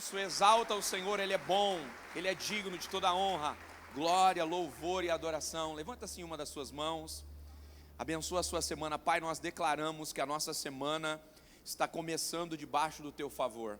isso, exalta o Senhor, Ele é bom, Ele é digno de toda honra, glória, louvor e adoração. Levanta assim uma das suas mãos, abençoa a sua semana. Pai, nós declaramos que a nossa semana está começando debaixo do Teu favor.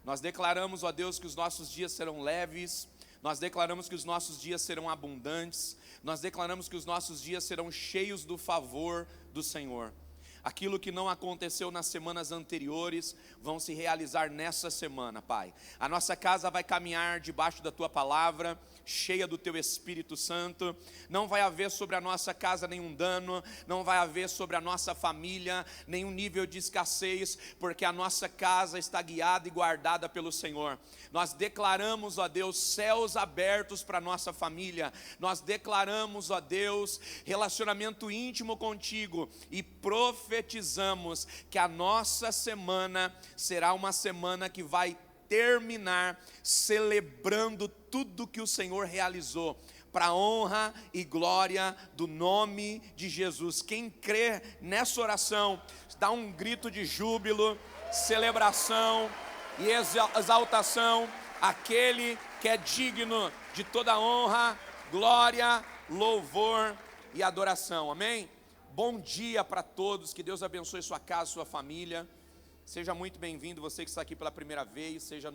Nós declaramos, ó Deus, que os nossos dias serão leves, nós declaramos que os nossos dias serão abundantes, nós declaramos que os nossos dias serão cheios do favor do Senhor. Aquilo que não aconteceu nas semanas anteriores vão se realizar nessa semana, Pai. A nossa casa vai caminhar debaixo da Tua palavra, cheia do Teu Espírito Santo. Não vai haver sobre a nossa casa nenhum dano, não vai haver sobre a nossa família nenhum nível de escassez, porque a nossa casa está guiada e guardada pelo Senhor. Nós declaramos, ó Deus, céus abertos para a nossa família. Nós declaramos, ó Deus, relacionamento íntimo contigo e profetizamos que a nossa semana será uma semana que vai terminar celebrando tudo que o Senhor realizou, para a honra e glória do nome de Jesus. Quem crê nessa oração, dá um grito de júbilo, celebração e exaltação àquele que é digno de toda honra, glória, louvor e adoração. Amém? Bom dia para todos, que Deus abençoe sua casa, sua família. Seja muito bem-vindo, você que está aqui pela primeira vez, seja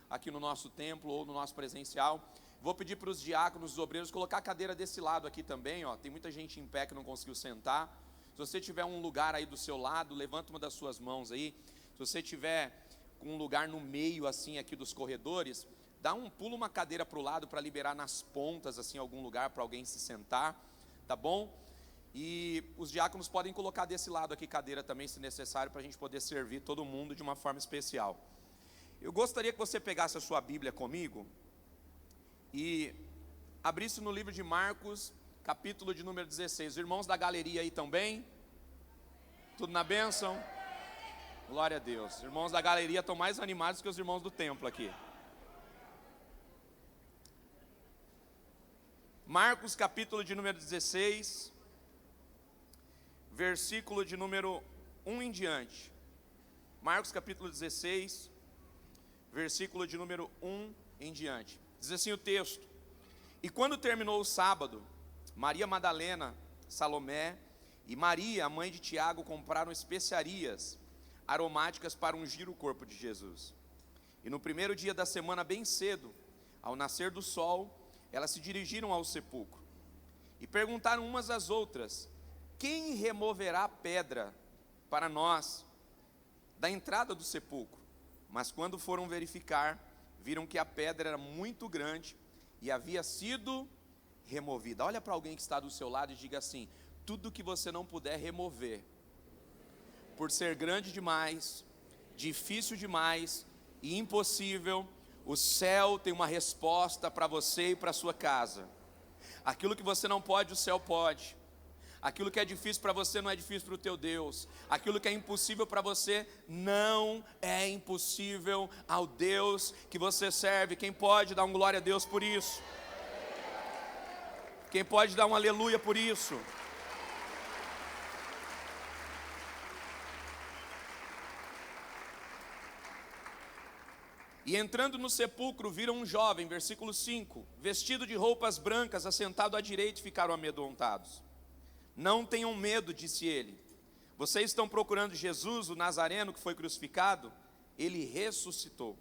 aqui no nosso templo ou no nosso presencial. Vou pedir para os diáconos, os obreiros, colocar a cadeira desse lado aqui também, ó. Tem muita gente em pé que não conseguiu sentar. Se você tiver um lugar aí do seu lado, levanta uma das suas mãos aí. Se você tiver um lugar no meio assim aqui dos corredores, pula uma cadeira para o lado para liberar nas pontas assim algum lugar para alguém se sentar, tá bom? E os diáconos podem colocar desse lado aqui cadeira também, se necessário, para a gente poder servir todo mundo de uma forma especial. Eu gostaria que você pegasse a sua Bíblia comigo e abrisse no livro de Marcos, capítulo de número 16. Os irmãos da galeria aí também? Tudo na bênção? Glória a Deus. Os irmãos da galeria estão mais animados que os irmãos do templo aqui. Marcos, capítulo de número 16... versículo de número 1 em diante. Marcos capítulo 16, versículo de número 1 em diante. Diz assim o texto: E quando terminou o sábado, Maria Madalena, Salomé e Maria, a mãe de Tiago, compraram especiarias aromáticas para ungir o corpo de Jesus. E no primeiro dia da semana, bem cedo, ao nascer do sol, elas se dirigiram ao sepulcro e perguntaram umas às outras: Quem removerá a pedra para nós da entrada do sepulcro? Mas quando foram verificar, viram que a pedra era muito grande e havia sido removida. Olha para alguém que está do seu lado e diga assim: tudo que você não puder remover, por ser grande demais, difícil demais e impossível, o céu tem uma resposta para você e para a sua casa. Aquilo que você não pode, o céu pode. Aquilo que é difícil para você não é difícil para o teu Deus. Aquilo que é impossível para você não é impossível ao Deus que você serve. Quem pode dar um glória a Deus por isso? Quem pode dar um aleluia por isso? E entrando no sepulcro, viram um jovem, versículo 5, vestido de roupas brancas, assentado à direita, e ficaram amedrontados. Não tenham medo, disse ele. Vocês estão procurando Jesus, o Nazareno, que foi crucificado? Ele ressuscitou.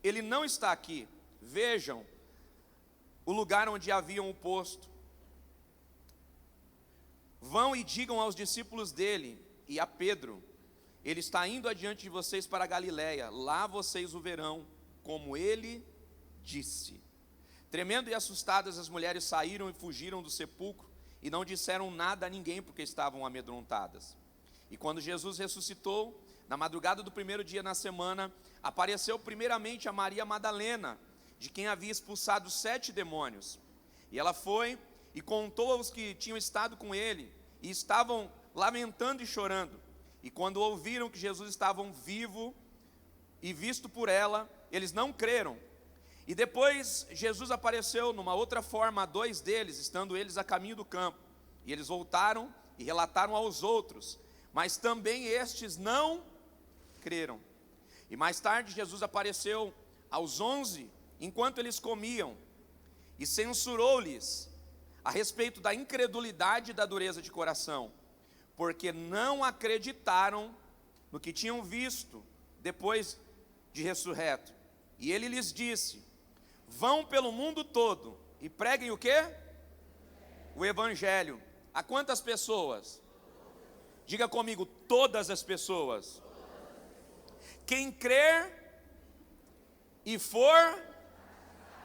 Ele não está aqui. Vejam o lugar onde haviam o posto. Vão e digam aos discípulos dele e a Pedro: ele está indo adiante de vocês para a Galiléia. Lá vocês o verão, como ele disse. Tremendo e assustadas, as mulheres saíram e fugiram do sepulcro e não disseram nada a ninguém, porque estavam amedrontadas. E quando Jesus ressuscitou, na madrugada do primeiro dia na semana, apareceu primeiramente a Maria Madalena, de quem havia expulsado 7 demônios. E ela foi e contou aos que tinham estado com ele, e estavam lamentando e chorando. E quando ouviram que Jesus estava vivo e visto por ela, eles não creram. E depois Jesus apareceu numa outra forma a 2 deles, estando eles a caminho do campo. E eles voltaram e relataram aos outros, mas também estes não creram. E mais tarde Jesus apareceu aos 11, enquanto eles comiam, e censurou-lhes a respeito da incredulidade e da dureza de coração, porque não acreditaram no que tinham visto depois de ressurreto. E ele lhes disse: vão pelo mundo todo e preguem o quê? O evangelho. A quantas pessoas? Diga comigo, todas as pessoas. Quem crer e for,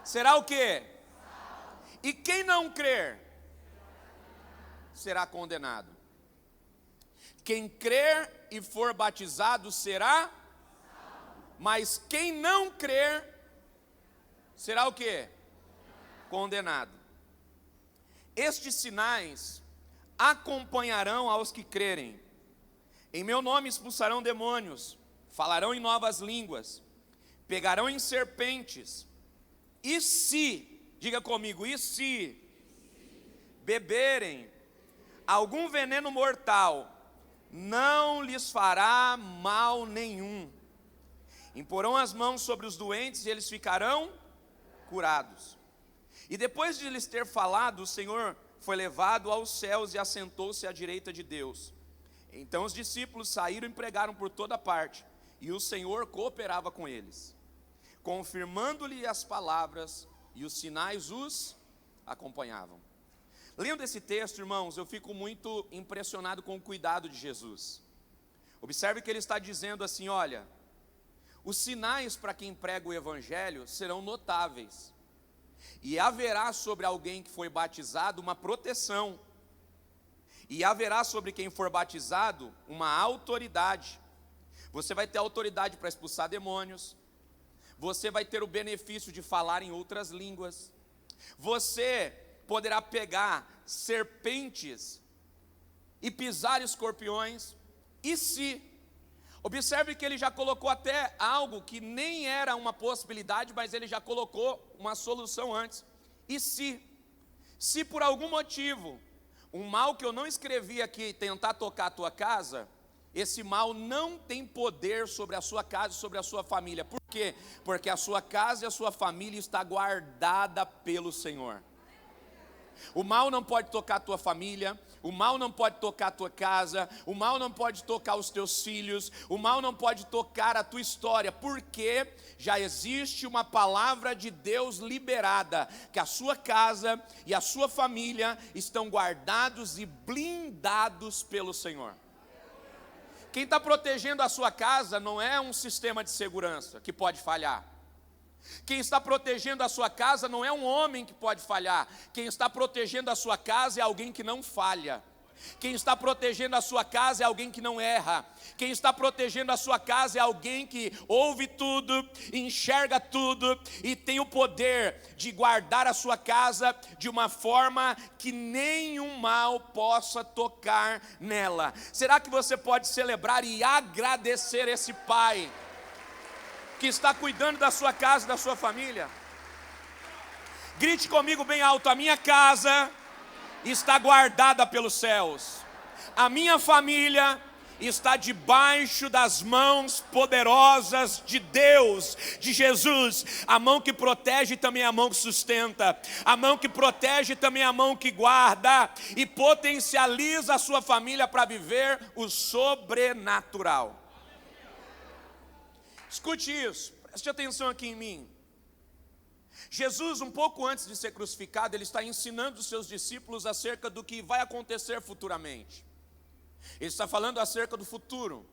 será o quê? E quem não crer, será condenado. Quem crer e for batizado será, mas quem não crer, será o quê? Condenado. Estes sinais acompanharão aos que crerem. Em meu nome expulsarão demônios, falarão em novas línguas, pegarão em serpentes, e se, diga comigo, e se beberem algum veneno mortal, não lhes fará mal nenhum. Imporão as mãos sobre os doentes e eles ficarão curados. E depois de lhes ter falado, o Senhor foi levado aos céus e assentou-se à direita de Deus. Então os discípulos saíram e pregaram por toda parte, e o Senhor cooperava com eles, confirmando-lhe as palavras, e os sinais os acompanhavam. Lendo esse texto, irmãos, eu fico muito impressionado com o cuidado de Jesus. Observe que ele está dizendo assim: olha, os sinais para quem prega o evangelho serão notáveis, e haverá sobre alguém que foi batizado uma proteção, e haverá sobre quem for batizado uma autoridade. Você vai ter autoridade para expulsar demônios, você vai ter o benefício de falar em outras línguas, você poderá pegar serpentes e pisar escorpiões. E se, observe que ele já colocou até algo que nem era uma possibilidade, mas ele já colocou uma solução antes. E se por algum motivo, um mal que eu não escrevi aqui, tentar tocar a tua casa, esse mal não tem poder sobre a sua casa e sobre a sua família. Por quê? Porque a sua casa e a sua família está guardada pelo Senhor. O mal não pode tocar a tua família, o mal não pode tocar a tua casa, o mal não pode tocar os teus filhos, o mal não pode tocar a tua história, porque já existe uma palavra de Deus liberada, que a sua casa e a sua família estão guardados e blindados pelo Senhor. Quem está protegendo a sua casa não é um sistema de segurança que pode falhar. Quem está protegendo a sua casa não é um homem que pode falhar. Quem está protegendo a sua casa é alguém que não falha. Quem está protegendo a sua casa é alguém que não erra. Quem está protegendo a sua casa é alguém que ouve tudo, enxerga tudo e tem o poder de guardar a sua casa de uma forma que nenhum mal possa tocar nela. Será que você pode celebrar e agradecer esse Pai que está cuidando da sua casa e da sua família? Grite comigo bem alto: a minha casa está guardada pelos céus, a minha família está debaixo das mãos poderosas de Deus, de Jesus. A mão que protege também é a mão que sustenta, a mão que protege também é a mão que guarda e potencializa a sua família para viver o sobrenatural. Escute isso, preste atenção aqui em mim. Jesus, um pouco antes de ser crucificado, ele está ensinando os seus discípulos acerca do que vai acontecer futuramente. Ele está falando acerca do futuro,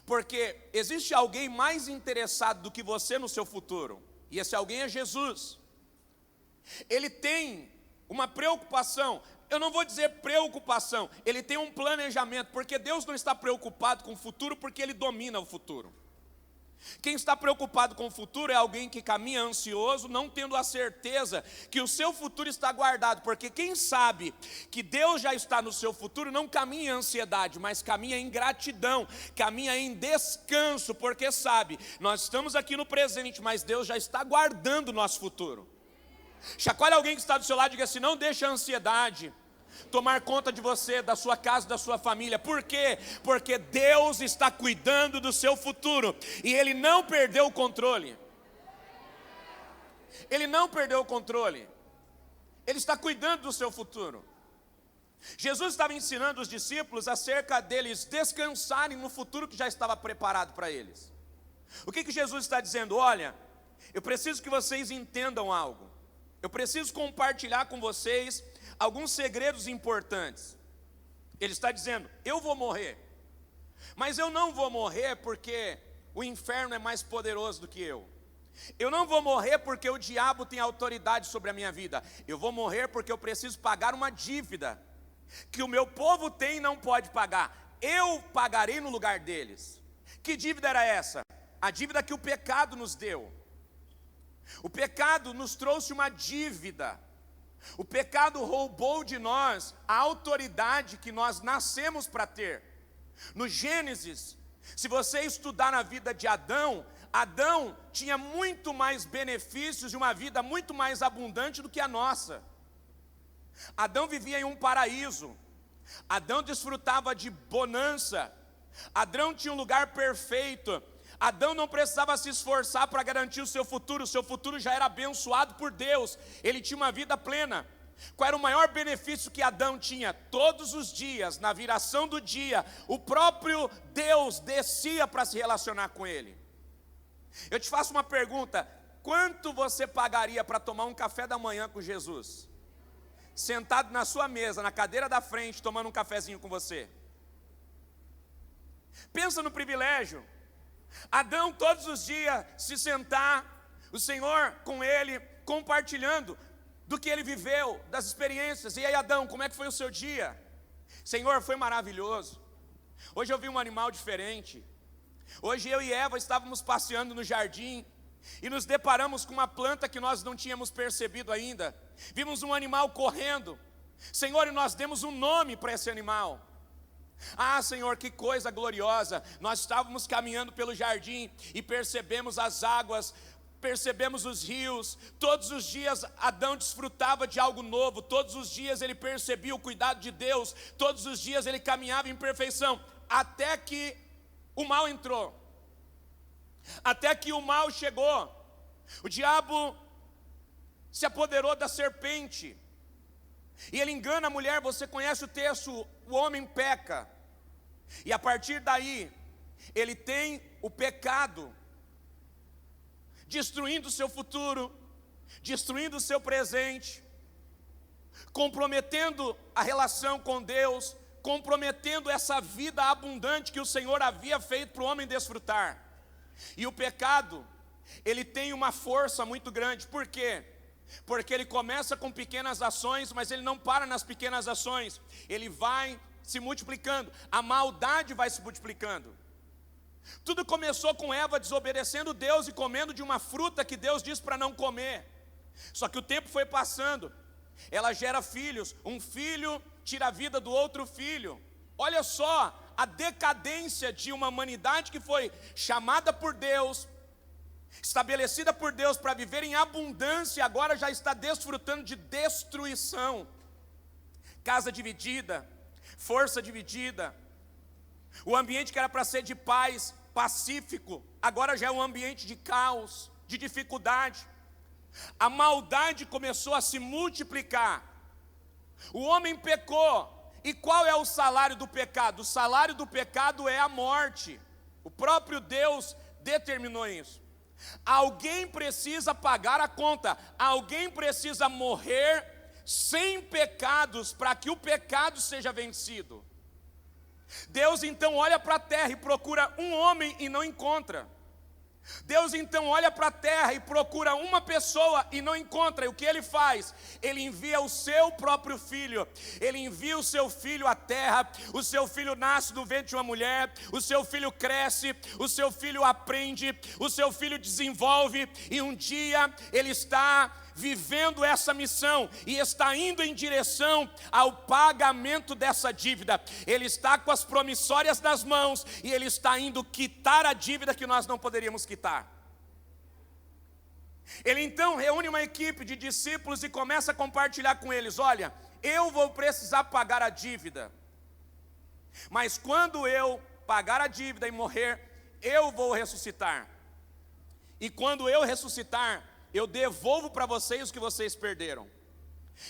porque existe alguém mais interessado do que você no seu futuro, e esse alguém é Jesus. Ele tem uma preocupação, eu não vou dizer preocupação, ele tem um planejamento, porque Deus não está preocupado com o futuro, porque Ele domina o futuro. Quem está preocupado com o futuro é alguém que caminha ansioso, não tendo a certeza que o seu futuro está guardado, porque quem sabe que Deus já está no seu futuro, não caminha em ansiedade, mas caminha em gratidão, caminha em descanso, porque sabe, nós estamos aqui no presente, mas Deus já está guardando o nosso futuro. Chacoalhe alguém que está do seu lado e diga assim: não deixe a ansiedade tomar conta de você, da sua casa, da sua família. Por quê? Porque Deus está cuidando do seu futuro e Ele não perdeu o controle. Ele não perdeu o controle. Ele está cuidando do seu futuro. Jesus estava ensinando os discípulos acerca deles descansarem no futuro que já estava preparado para eles. O que Jesus está dizendo? Olha, eu preciso que vocês entendam algo. Eu preciso compartilhar com vocês alguns segredos importantes. Ele está dizendo, eu vou morrer. Mas eu não vou morrer porque o inferno é mais poderoso do que eu. Eu não vou morrer porque o diabo tem autoridade sobre a minha vida. Eu vou morrer porque eu preciso pagar uma dívida que o meu povo tem e não pode pagar. Eu pagarei no lugar deles. Que dívida era essa? A dívida que o pecado nos deu. O pecado nos trouxe uma dívida. O pecado roubou de nós a autoridade que nós nascemos para ter. No Gênesis, se você estudar na vida de Adão, Adão tinha muito mais benefícios de uma vida muito mais abundante do que a nossa. Adão vivia em um paraíso. Adão desfrutava de bonança. Adão tinha um lugar perfeito. Adão não precisava se esforçar para garantir o seu futuro já era abençoado por Deus, ele tinha uma vida plena. Qual era o maior benefício que Adão tinha? Todos os dias, na viração do dia, o próprio Deus descia para se relacionar com ele. Eu te faço uma pergunta, quanto você pagaria para tomar um café da manhã com Jesus? Sentado na sua mesa, na cadeira da frente, tomando um cafezinho com você. Pensa no privilégio. Adão todos os dias se sentar, o Senhor com ele, compartilhando do que ele viveu, das experiências. E aí Adão, como é que foi o seu dia? Senhor, foi maravilhoso. Hoje eu vi um animal diferente. Hoje eu e Eva estávamos passeando no jardim e nos deparamos com uma planta que nós não tínhamos percebido ainda. Vimos um animal correndo. Senhor, e nós demos um nome para esse animal. Ah, Senhor, que coisa gloriosa. Nós estávamos caminhando pelo jardim e percebemos as águas, percebemos os rios. Todos os dias Adão desfrutava de algo novo. Todos os dias ele percebia o cuidado de Deus. Todos os dias ele caminhava em perfeição. Até que o mal entrou. Até que o mal chegou. O diabo se apoderou da serpente. E ele engana a mulher. Você conhece o texto, o homem peca. E a partir daí, ele tem o pecado, destruindo o seu futuro, destruindo o seu presente, comprometendo a relação com Deus, comprometendo essa vida abundante que o Senhor havia feito para o homem desfrutar. E o pecado, ele tem uma força muito grande. Por quê? Porque ele começa com pequenas ações, mas ele não para nas pequenas ações. Ele vai se multiplicando, a maldade vai se multiplicando. Tudo começou com Eva desobedecendo Deus e comendo de uma fruta que Deus disse para não comer. Só que o tempo foi passando, ela gera filhos, um filho tira a vida do outro filho. Olha só a decadência de uma humanidade que foi chamada por Deus, estabelecida por Deus para viver em abundância, agora já está desfrutando de destruição. Casa dividida, força dividida. O ambiente que era para ser de paz, pacífico, agora já é um ambiente de caos, de dificuldade. A maldade começou a se multiplicar. O homem pecou. E qual é o salário do pecado? O salário do pecado é a morte. O próprio Deus determinou isso. Alguém precisa pagar a conta. Alguém precisa morrer sem pecados para que o pecado seja vencido. Deus então olha para a terra e procura um homem e não encontra. Deus então olha para a terra e procura uma pessoa e não encontra. E o que ele faz? Ele envia o seu próprio filho. Ele envia o seu filho à terra. O seu filho nasce do ventre de uma mulher. O seu filho cresce. O seu filho aprende. O seu filho desenvolve. E um dia ele está vivendo essa missão e está indo em direção ao pagamento dessa dívida. Ele está com as promissórias nas mãos e ele está indo quitar a dívida que nós não poderíamos quitar. Ele então reúne uma equipe de discípulos e começa a compartilhar com eles: olha, eu vou precisar pagar a dívida, mas quando eu pagar a dívida e morrer, eu vou ressuscitar. E quando eu ressuscitar, eu devolvo para vocês o que vocês perderam.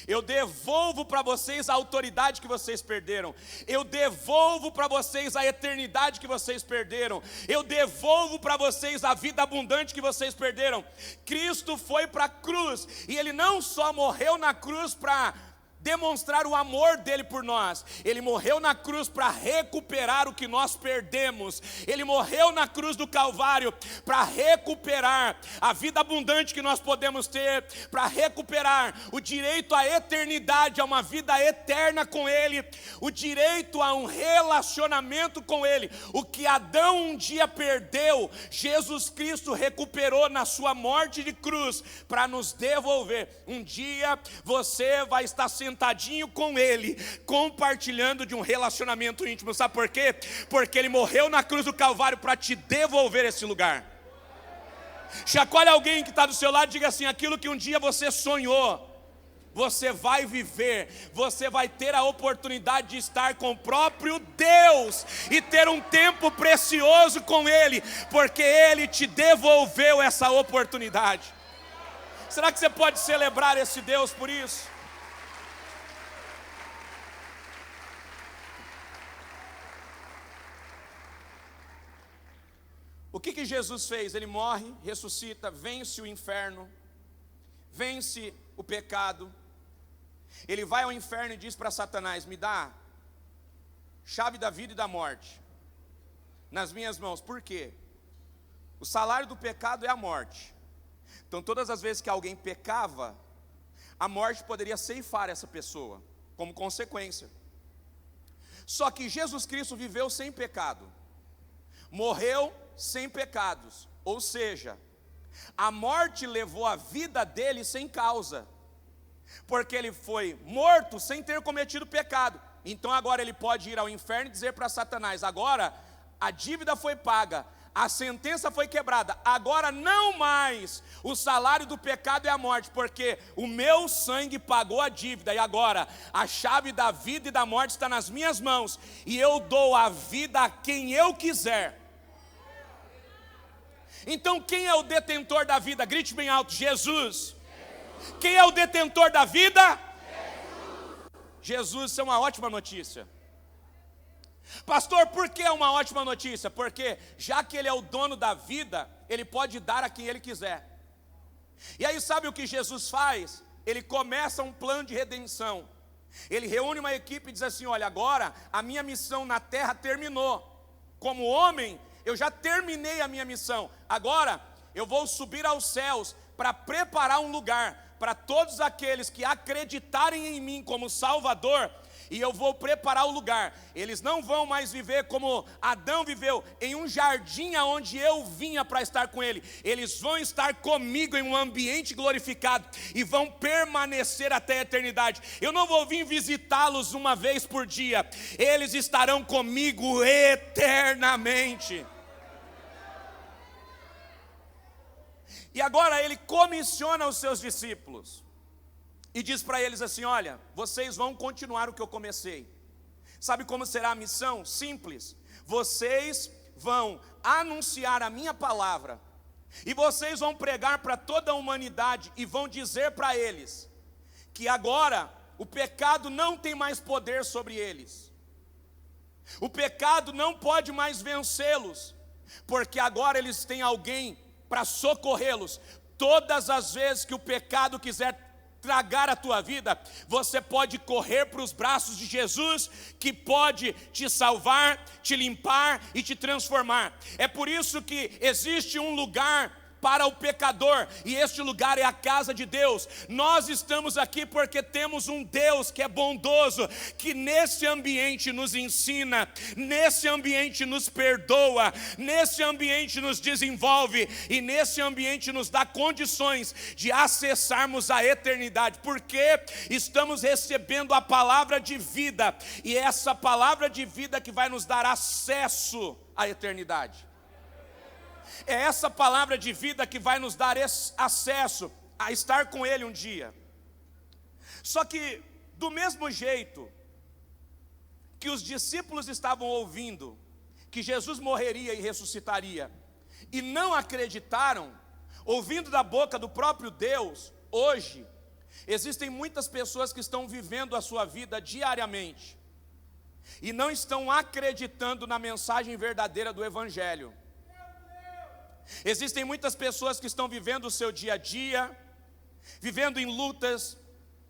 Eu devolvo para vocês a autoridade que vocês perderam. Eu devolvo para vocês a eternidade que vocês perderam. Eu devolvo para vocês a vida abundante que vocês perderam. Cristo foi para a cruz, e Ele não só morreu na cruz para demonstrar o amor dele por nós. Ele morreu na cruz para recuperar o que nós perdemos. Ele morreu na cruz do Calvário para recuperar a vida abundante que nós podemos ter, para recuperar o direito à eternidade, a uma vida eterna com Ele, o direito a um relacionamento com Ele. O que Adão um dia perdeu, Jesus Cristo recuperou na sua morte de cruz para nos devolver. Um dia você vai estar sentadinho com Ele, compartilhando de um relacionamento íntimo. Sabe por quê? Porque Ele morreu na cruz do Calvário para te devolver esse lugar. Chacoalha alguém que está do seu lado e diga assim: aquilo que um dia você sonhou, você vai viver, você vai ter a oportunidade de estar com o próprio Deus e ter um tempo precioso com Ele, porque Ele te devolveu essa oportunidade. Será que você pode celebrar esse Deus por isso? O que Jesus fez? Ele morre, ressuscita, vence o inferno, vence o pecado. Ele vai ao inferno e diz para Satanás: me dá chave da vida e da morte nas minhas mãos. Por quê? O salário do pecado é a morte. Então todas as vezes que alguém pecava, a morte poderia ceifar essa pessoa como consequência. Só que Jesus Cristo viveu sem pecado, morreu sem pecados, ou seja, a morte levou a vida dele sem causa, porque ele foi morto sem ter cometido pecado. Então agora ele pode ir ao inferno e dizer para Satanás: agora a dívida foi paga, a sentença foi quebrada, agora não mais o salário do pecado é a morte, porque o meu sangue pagou a dívida, e agora a chave da vida e da morte está nas minhas mãos, e eu dou a vida a quem eu quiser. Então quem é o detentor da vida? Grite bem alto: Jesus. Quem é o detentor da vida? Jesus. Isso é uma ótima notícia. Pastor, por que é uma ótima notícia? Porque já que Ele é o dono da vida, Ele pode dar a quem Ele quiser. E aí sabe o que Jesus faz? Ele começa um plano de redenção. Ele reúne uma equipe e diz assim: olha, agora a minha missão na terra terminou. Como homem, eu já terminei a minha missão. Agora eu vou subir aos céus para preparar um lugar para todos aqueles que acreditarem em mim como Salvador. E eu vou preparar o lugar. Eles não vão mais viver como Adão viveu, em um jardim aonde eu vinha para estar com ele. Eles vão estar comigo em um ambiente glorificado e vão permanecer até a eternidade. Eu não vou vir visitá-los uma vez por dia. Eles estarão comigo eternamente. E agora ele comissiona os seus discípulos e diz para eles assim: olha, vocês vão continuar o que eu comecei. Sabe como será a missão? Simples. Vocês vão anunciar a minha palavra, e vocês vão pregar para toda a humanidade, e vão dizer para eles que agora o pecado não tem mais poder sobre eles. O pecado não pode mais vencê-los, porque agora eles têm alguém para socorrê-los. Todas as vezes que o pecado quiser tragar a tua vida, você pode correr para os braços de Jesus, que pode te salvar, te limpar e te transformar. É por isso que existe um lugar para o pecador, e este lugar é a casa de Deus. Nós estamos aqui porque temos um Deus que é bondoso, que nesse ambiente nos ensina, nesse ambiente nos perdoa, nesse ambiente nos desenvolve, e nesse ambiente nos dá condições de acessarmos a eternidade, porque estamos recebendo a palavra de vida, e é essa palavra de vida que vai nos dar acesso à eternidade. É essa palavra de vida que vai nos dar acesso a estar com Ele um dia. Só que, do mesmo jeito que os discípulos estavam ouvindo que Jesus morreria e ressuscitaria, e não acreditaram, ouvindo da boca do próprio Deus, hoje, existem muitas pessoas que estão vivendo a sua vida diariamente e não estão acreditando na mensagem verdadeira do Evangelho. Existem muitas pessoas que estão vivendo o seu dia a dia, vivendo em lutas,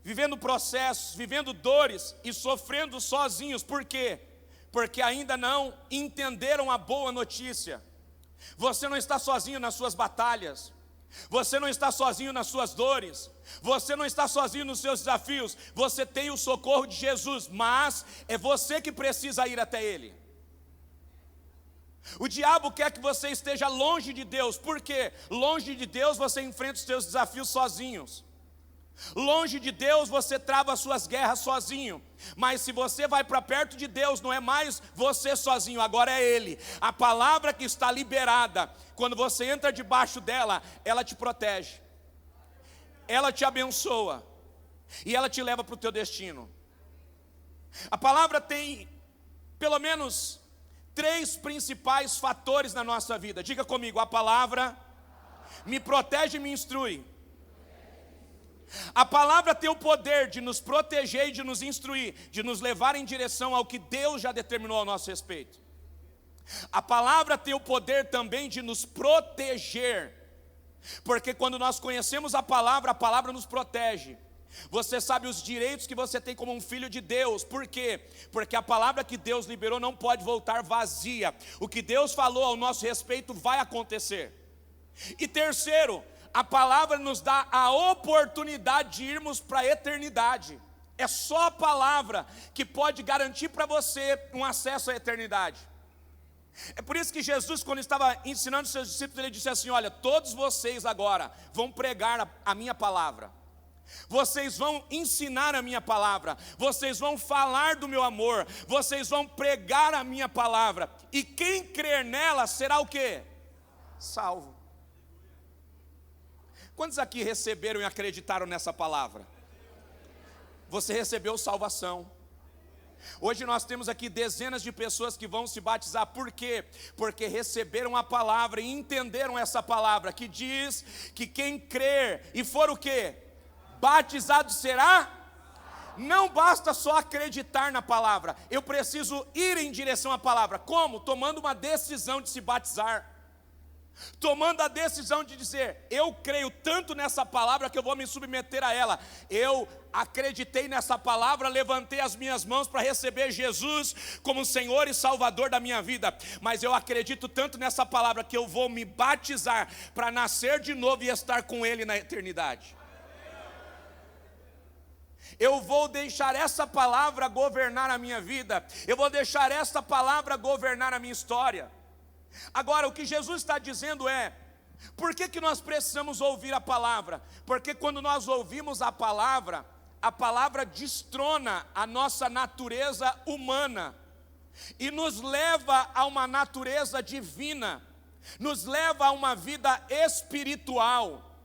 vivendo processos, vivendo dores e sofrendo sozinhos. Por quê? Porque ainda não entenderam a boa notícia. Você não está sozinho nas suas batalhas, você não está sozinho nas suas dores, você não está sozinho nos seus desafios. Você tem o socorro de Jesus, mas é você que precisa ir até Ele. O diabo quer que você esteja longe de Deus. Por quê? Longe de Deus você enfrenta os seus desafios sozinhos. Longe de Deus você trava as suas guerras sozinho. Mas se você vai para perto de Deus, não é mais você sozinho, agora é Ele. A palavra que está liberada, quando você entra debaixo dela, ela te protege, ela te abençoa e ela te leva para o teu destino. A palavra tem pelo menos 3 principais fatores na nossa vida. Diga comigo: a palavra me protege e me instrui. A palavra tem o poder de nos proteger e de nos instruir, de nos levar em direção ao que Deus já determinou a nosso respeito. A palavra tem o poder também de nos proteger, porque quando nós conhecemos a palavra nos protege. Você sabe os direitos que você tem como um filho de Deus. Por quê? Porque a palavra que Deus liberou não pode voltar vazia. O que Deus falou ao nosso respeito vai acontecer. E terceiro, a palavra nos dá a oportunidade de irmos para a eternidade. É só a palavra que pode garantir para você um acesso à eternidade. É por isso que Jesus, quando estava ensinando seus discípulos, ele disse assim: olha, todos vocês agora vão pregar a minha palavra. Vocês vão ensinar a minha palavra, vocês vão falar do meu amor, vocês vão pregar a minha palavra, e quem crer nela será o quê? Salvo. Quantos aqui receberam e acreditaram nessa palavra? Você recebeu salvação. Hoje nós temos aqui dezenas de pessoas que vão se batizar. Por quê? Porque receberam a palavra e entenderam essa palavra, que diz que quem crer e for o quê? Batizado será? Não basta só acreditar na palavra, eu preciso ir em direção à palavra. Como? Tomando uma decisão de se batizar, tomando a decisão de dizer: eu creio tanto nessa palavra que eu vou me submeter a ela. Eu acreditei nessa palavra, levantei as minhas mãos para receber Jesus como Senhor e Salvador da minha vida, mas eu acredito tanto nessa palavra que eu vou me batizar para nascer de novo e estar com Ele na eternidade. Eu vou deixar essa palavra governar a minha vida, eu vou deixar essa palavra governar a minha história. Agora, o que Jesus está dizendo é: por que nós precisamos ouvir a palavra? Porque quando nós ouvimos a palavra destrona a nossa natureza humana e nos leva a uma natureza divina, nos leva a uma vida espiritual.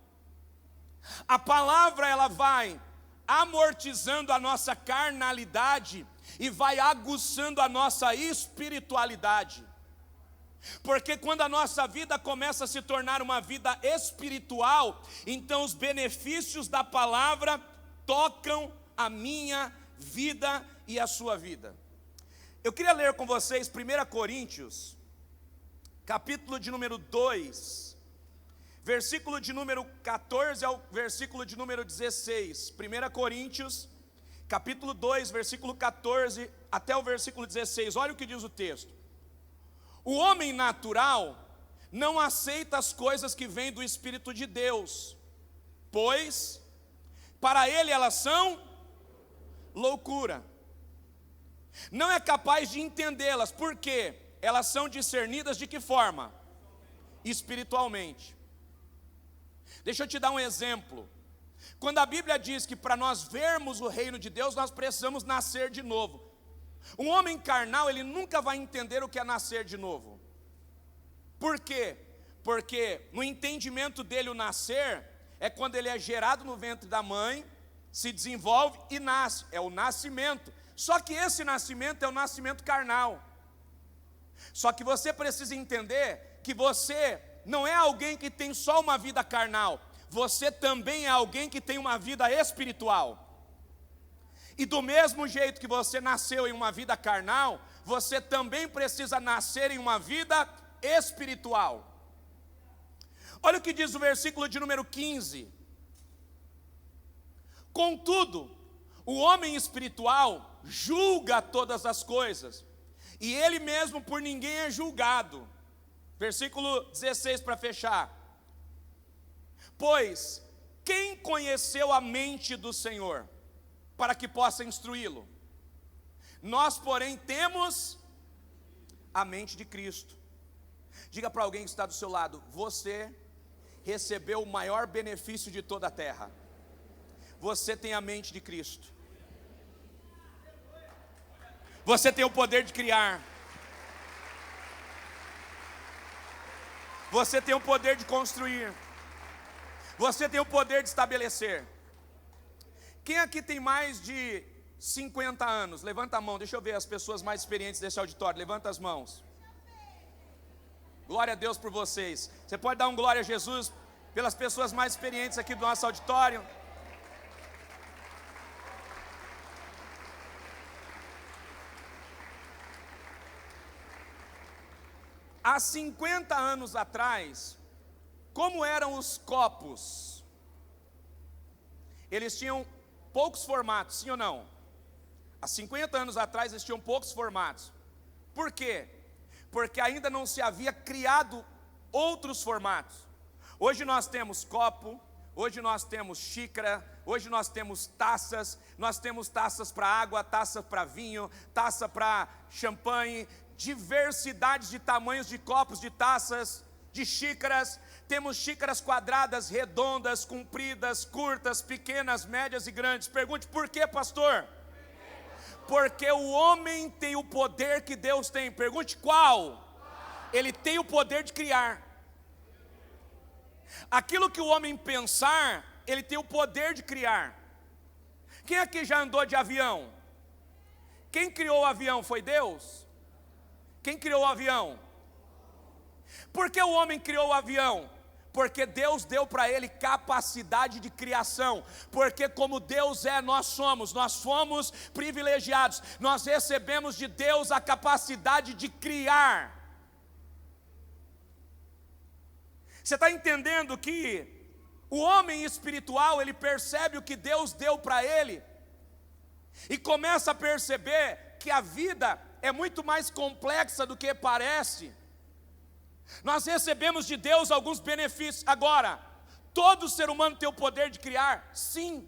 A palavra, ela vai amortizando a nossa carnalidade e vai aguçando a nossa espiritualidade. Porque quando a nossa vida começa a se tornar uma vida espiritual, então os benefícios da palavra tocam a minha vida e a sua vida. Eu queria ler com vocês 1 Coríntios, capítulo de número 2, versículo de número 14 ao versículo de número 16. 1 Coríntios, capítulo 2, versículo 14 até o versículo 16. Olha o que diz o texto. O homem natural não aceita as coisas que vêm do Espírito de Deus, pois para ele elas são loucura. Não é capaz de entendê-las, porque elas são discernidas de que forma? Espiritualmente. Deixa eu te dar um exemplo. Quando a Bíblia diz que para nós vermos o reino de Deus, nós precisamos nascer de novo. Um homem carnal, ele nunca vai entender o que é nascer de novo. Por quê? Porque no entendimento dele o nascer é quando ele é gerado no ventre da mãe, se desenvolve e nasce, é o nascimento. Só que esse nascimento é o nascimento carnal. Só que você precisa entender que você não é alguém que tem só uma vida carnal, você também é alguém que tem uma vida espiritual. E do mesmo jeito que você nasceu em uma vida carnal, você também precisa nascer em uma vida espiritual. Olha o que diz o versículo de número 15. Contudo, o homem espiritual julga todas as coisas, e ele mesmo por ninguém é julgado. Versículo 16 para fechar. Pois, quem conheceu a mente do Senhor, para que possa instruí-lo? Nós, porém, temos a mente de Cristo. Diga para alguém que está do seu lado: você recebeu o maior benefício de toda a terra. Você tem a mente de Cristo. Você tem o poder de criar. Você tem o poder de construir. Você tem o poder de estabelecer. Quem aqui tem mais de 50 anos? Levanta a mão, deixa eu ver as pessoas mais experientes desse auditório. Levanta as mãos. Glória a Deus por vocês. Você pode dar um glória a Jesus pelas pessoas mais experientes aqui do nosso auditório? Há 50 anos atrás, como eram os copos? Eles tinham poucos formatos, sim ou não? Há 50 anos atrás eles tinham poucos formatos. Por quê? Porque ainda não se havia criado outros formatos. Hoje nós temos copo, hoje nós temos xícara, hoje nós temos taças para água, taça para vinho, taça para champanhe, diversidades de tamanhos de copos, de taças, de xícaras. Temos xícaras quadradas, redondas, compridas, curtas, pequenas, médias e grandes. Pergunte: por quê, pastor? Porque o homem tem o poder que Deus tem. Pergunte: qual? Ele tem o poder de criar. Aquilo que o homem pensar, ele tem o poder de criar. Quem aqui já andou de avião? Quem criou o avião foi Deus? Quem criou o avião? Por que o homem criou o avião? Porque Deus deu para ele capacidade de criação. Porque como Deus é, nós fomos privilegiados. Nós recebemos de Deus a capacidade de criar. Você está entendendo que o homem espiritual, ele percebe o que Deus deu para ele e começa a perceber que a vida é muito mais complexa do que parece. Nós recebemos de Deus alguns benefícios. Agora, todo ser humano tem o poder de criar? Sim.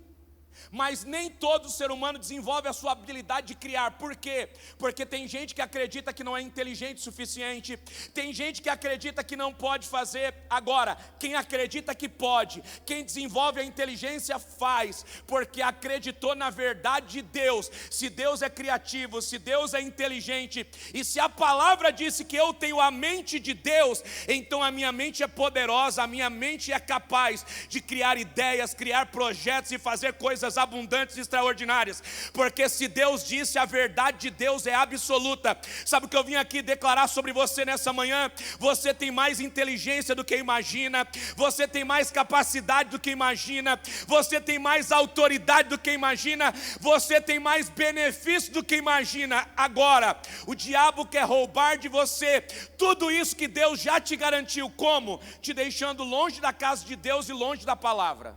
Mas nem todo ser humano desenvolve a sua habilidade de criar. Por quê? Porque tem gente que acredita que não é inteligente o suficiente. Tem gente que acredita que não pode fazer. Agora, quem acredita que pode, quem desenvolve a inteligência faz, porque acreditou na verdade de Deus. Se Deus é criativo, se Deus é inteligente, e se a palavra disse que eu tenho a mente de Deus, então a minha mente é poderosa, a minha mente é capaz de criar ideias, criar projetos e fazer coisas abundantes e extraordinárias. Porque se Deus disse, a verdade de Deus é absoluta. Sabe o que eu vim aqui declarar sobre você nessa manhã? Você tem mais inteligência do que imagina, você tem mais capacidade do que imagina, você tem mais autoridade do que imagina, você tem mais benefício do que imagina. Agora, o diabo quer roubar de você tudo isso que Deus já te garantiu. Como? Te deixando longe da casa de Deus e longe da palavra,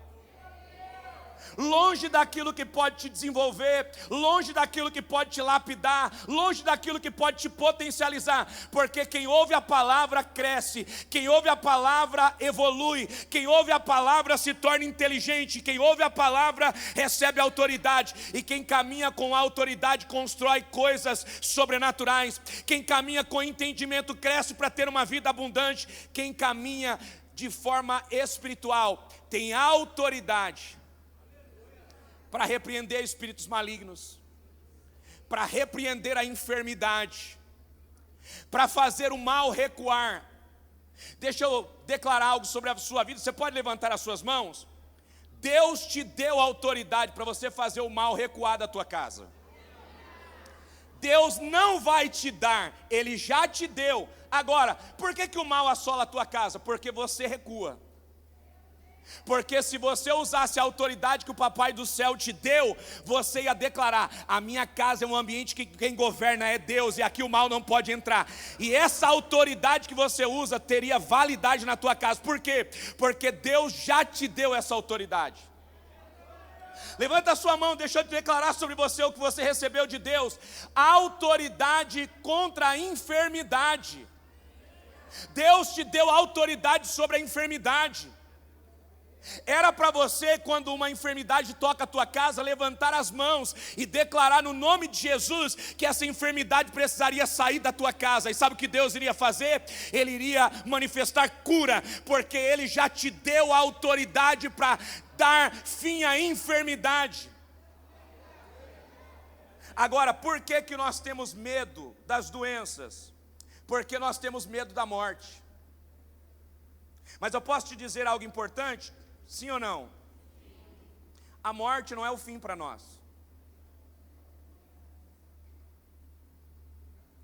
longe daquilo que pode te desenvolver, longe daquilo que pode te lapidar, longe daquilo que pode te potencializar. Porque quem ouve a palavra cresce, quem ouve a palavra evolui, quem ouve a palavra se torna inteligente, quem ouve a palavra recebe autoridade, e quem caminha com autoridade constrói coisas sobrenaturais. Quem caminha com entendimento cresce para ter uma vida abundante. Quem caminha de forma espiritual tem autoridade para repreender espíritos malignos, para repreender a enfermidade, para fazer o mal recuar. Deixa eu declarar algo sobre a sua vida. Você pode levantar as suas mãos? Deus te deu autoridade para você fazer o mal recuar da tua casa. Deus não vai te dar, Ele já te deu. Agora, por que o mal assola a tua casa? Porque você recua. Porque se você usasse a autoridade que o Papai do céu te deu, você ia declarar: a minha casa é um ambiente que quem governa é Deus, e aqui o mal não pode entrar. E essa autoridade que você usa teria validade na tua casa. Por quê? Porque Deus já te deu essa autoridade. Levanta a sua mão, deixa eu te declarar sobre você o que você recebeu de Deus: autoridade contra a enfermidade. Deus te deu autoridade sobre a enfermidade. Era para você, quando uma enfermidade toca a tua casa, levantar as mãos e declarar no nome de Jesus que essa enfermidade precisaria sair da tua casa. E sabe o que Deus iria fazer? Ele iria manifestar cura, porque Ele já te deu a autoridade para dar fim à enfermidade. Agora, por que nós temos medo das doenças? Porque nós temos medo da morte. Mas eu posso te dizer algo importante? Sim ou não? A morte não é o fim para nós.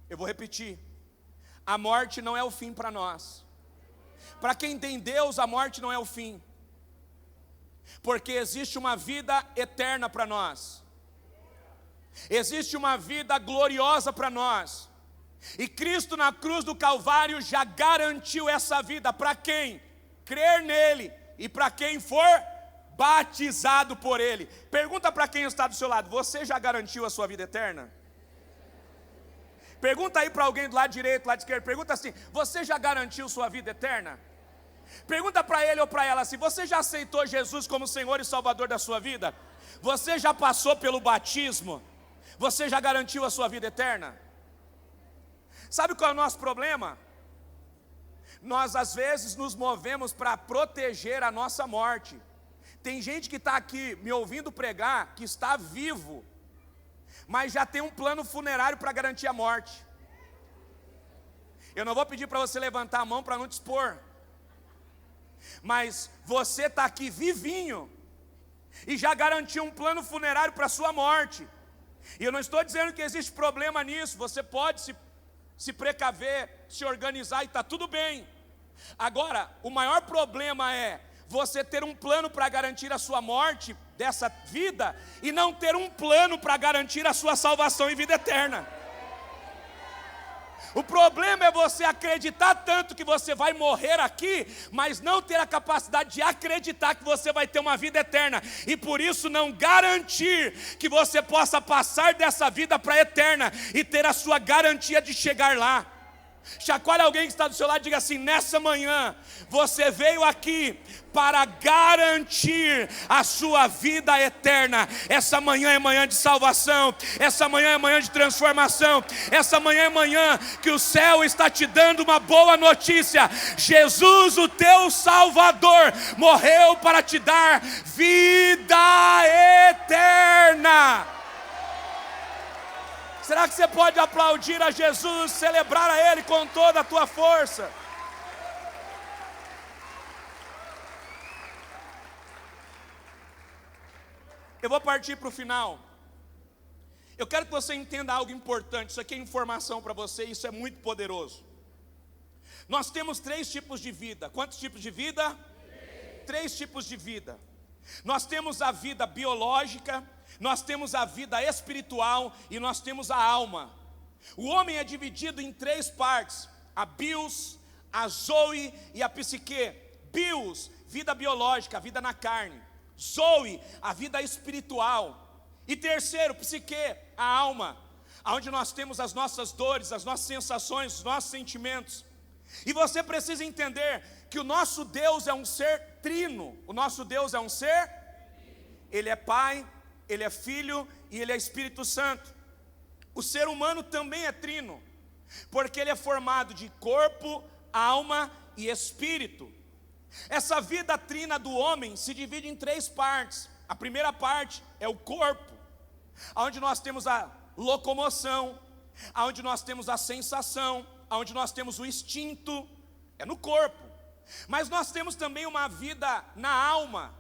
Eu vou repetir: a morte não é o fim para nós. Para quem tem Deus, a morte não é o fim, porque existe uma vida eterna para nós, existe uma vida gloriosa para nós, e Cristo na cruz do Calvário já garantiu essa vida para quem crer nele e para quem for batizado por Ele. Pergunta para quem está do seu lado: você já garantiu a sua vida eterna? Pergunta aí para alguém do lado direito, do lado esquerdo, pergunta assim: você já garantiu sua vida eterna? Pergunta para ele ou para ela assim: você já aceitou Jesus como Senhor e Salvador da sua vida? Você já passou pelo batismo? Você já garantiu a sua vida eterna? Sabe qual é o nosso problema? Nós às vezes nos movemos para proteger a nossa morte. Tem gente que está aqui me ouvindo pregar, que está vivo, mas já tem um plano funerário para garantir a morte. Eu não vou pedir para você levantar a mão para não te expor, mas você está aqui vivinho e já garantiu um plano funerário para a sua morte. E eu não estou dizendo que existe problema nisso. Você pode se precaver, se organizar e está tudo bem. Agora, o maior problema é você ter um plano para garantir a sua morte dessa vida e não ter um plano para garantir a sua salvação e vida eterna. O problema é você acreditar tanto que você vai morrer aqui, mas não ter a capacidade de acreditar que você vai ter uma vida eterna, e por isso não garantir que você possa passar dessa vida para a eterna e ter a sua garantia de chegar lá. Chacoalha alguém que está do seu lado e diga assim: nessa manhã você veio aqui para garantir a sua vida eterna. Essa manhã é manhã de salvação, essa manhã é manhã de transformação, essa manhã é manhã que o céu está te dando uma boa notícia: Jesus, o teu Salvador, morreu para te dar vida eterna. Será que você pode aplaudir a Jesus, celebrar a Ele com toda a tua força? Eu vou partir para o final. Eu quero que você entenda algo importante. Isso aqui é informação para você, isso é muito poderoso. Nós temos 3 tipos de vida. Quantos tipos de vida? 3 tipos de vida. Nós temos a vida biológica, nós temos a vida espiritual e nós temos a alma. O homem é dividido em 3 partes: a bios, a zoe e a psique. Bios, vida biológica, a vida na carne. Zoe, a vida espiritual. E terceiro, psique, a alma, onde nós temos as nossas dores, as nossas sensações, os nossos sentimentos. E você precisa entender que o nosso Deus é um ser trino. O nosso Deus é um ser, Ele é Pai, Ele é Filho e Ele é Espírito Santo. O ser humano também é trino, porque ele é formado de corpo, alma e espírito. Essa vida trina do homem se divide em 3 partes. A primeira parte é o corpo, onde nós temos a locomoção, onde nós temos a sensação, onde nós temos o instinto, é no corpo. Mas nós temos também uma vida na alma,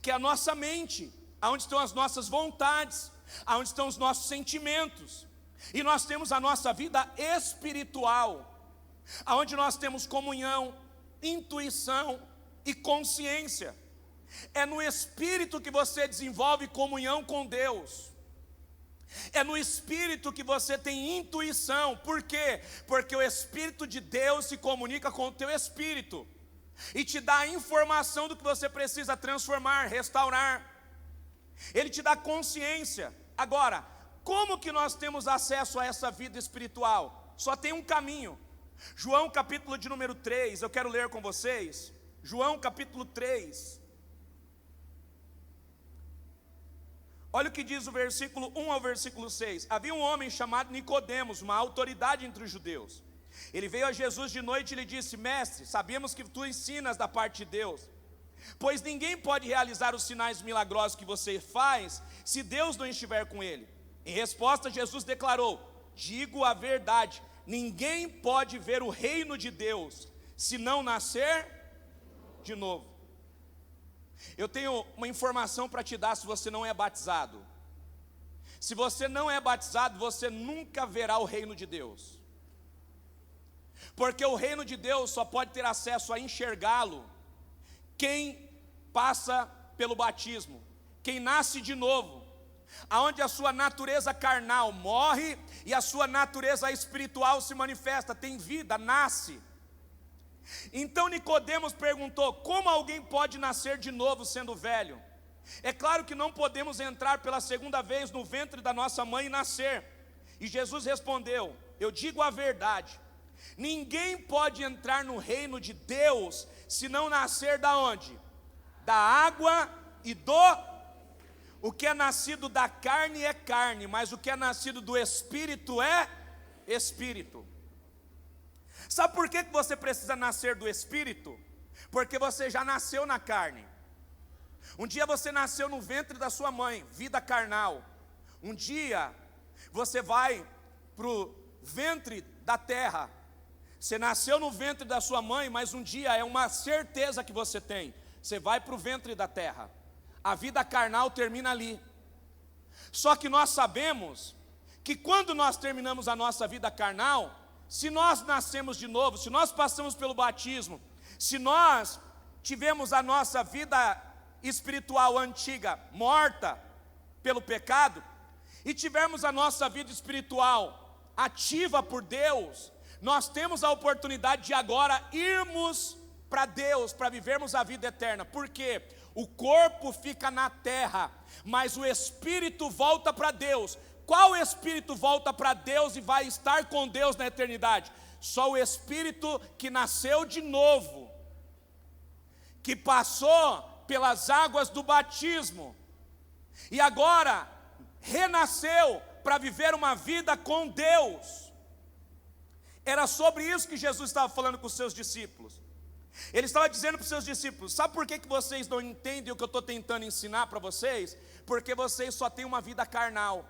que é a nossa mente, onde estão as nossas vontades, onde estão os nossos sentimentos. E nós temos a nossa vida espiritual, aonde nós temos comunhão, intuição e consciência. É no espírito que você desenvolve comunhão com Deus. É no espírito que você tem intuição. Por quê? Porque o Espírito de Deus se comunica com o teu espírito e te dá a informação do que você precisa transformar, restaurar. Ele te dá consciência. Agora, como que nós temos acesso a essa vida espiritual? Só tem um caminho. João capítulo de número 3, eu quero ler com vocês. João capítulo 3. Olha o que diz o versículo 1 ao versículo 6. Havia um homem chamado Nicodemos, uma autoridade entre os judeus. Ele veio a Jesus de noite e lhe disse: Mestre, sabemos que tu ensinas da parte de Deus, pois ninguém pode realizar os sinais milagrosos que você faz, se Deus não estiver com ele. Em resposta, Jesus declarou: digo a verdade, ninguém pode ver o reino de Deus, se não nascer de novo. Eu tenho uma informação para te dar se você não é batizado. Se você não é batizado, você nunca verá o reino de Deus. Porque o reino de Deus só pode ter acesso a enxergá-lo quem passa pelo batismo, quem nasce de novo, aonde a sua natureza carnal morre e a sua natureza espiritual se manifesta, tem vida, nasce. Então Nicodemos perguntou: como alguém pode nascer de novo sendo velho? É claro que não podemos entrar pela segunda vez no ventre da nossa mãe e nascer. E Jesus respondeu: eu digo a verdade, ninguém pode entrar no reino de Deus se não nascer da onde? Da água e do... O que é nascido da carne é carne, mas o que é nascido do Espírito é Espírito. Sabe por que você precisa nascer do Espírito? Porque você já nasceu na carne. Um dia você nasceu no ventre da sua mãe, vida carnal. Um dia você vai para o ventre da terra. Você nasceu no ventre da sua mãe, mas um dia é uma certeza que você tem. Você vai para o ventre da terra. A vida carnal termina ali. Só que nós sabemos que quando nós terminamos a nossa vida carnal, se nós nascemos de novo, se nós passamos pelo batismo, se nós tivemos a nossa vida espiritual antiga morta pelo pecado, e tivermos a nossa vida espiritual ativa por Deus, nós temos a oportunidade de agora irmos para Deus, para vivermos a vida eterna. Por quê? O corpo fica na terra, mas o espírito volta para Deus. Qual espírito volta para Deus e vai estar com Deus na eternidade? Só o espírito que nasceu de novo, que passou pelas águas do batismo e agora renasceu para viver uma vida com Deus. Era sobre isso que Jesus estava falando com os seus discípulos. Ele estava dizendo para os seus discípulos: sabe por que vocês não entendem o que eu estou tentando ensinar para vocês? Porque vocês só têm uma vida carnal.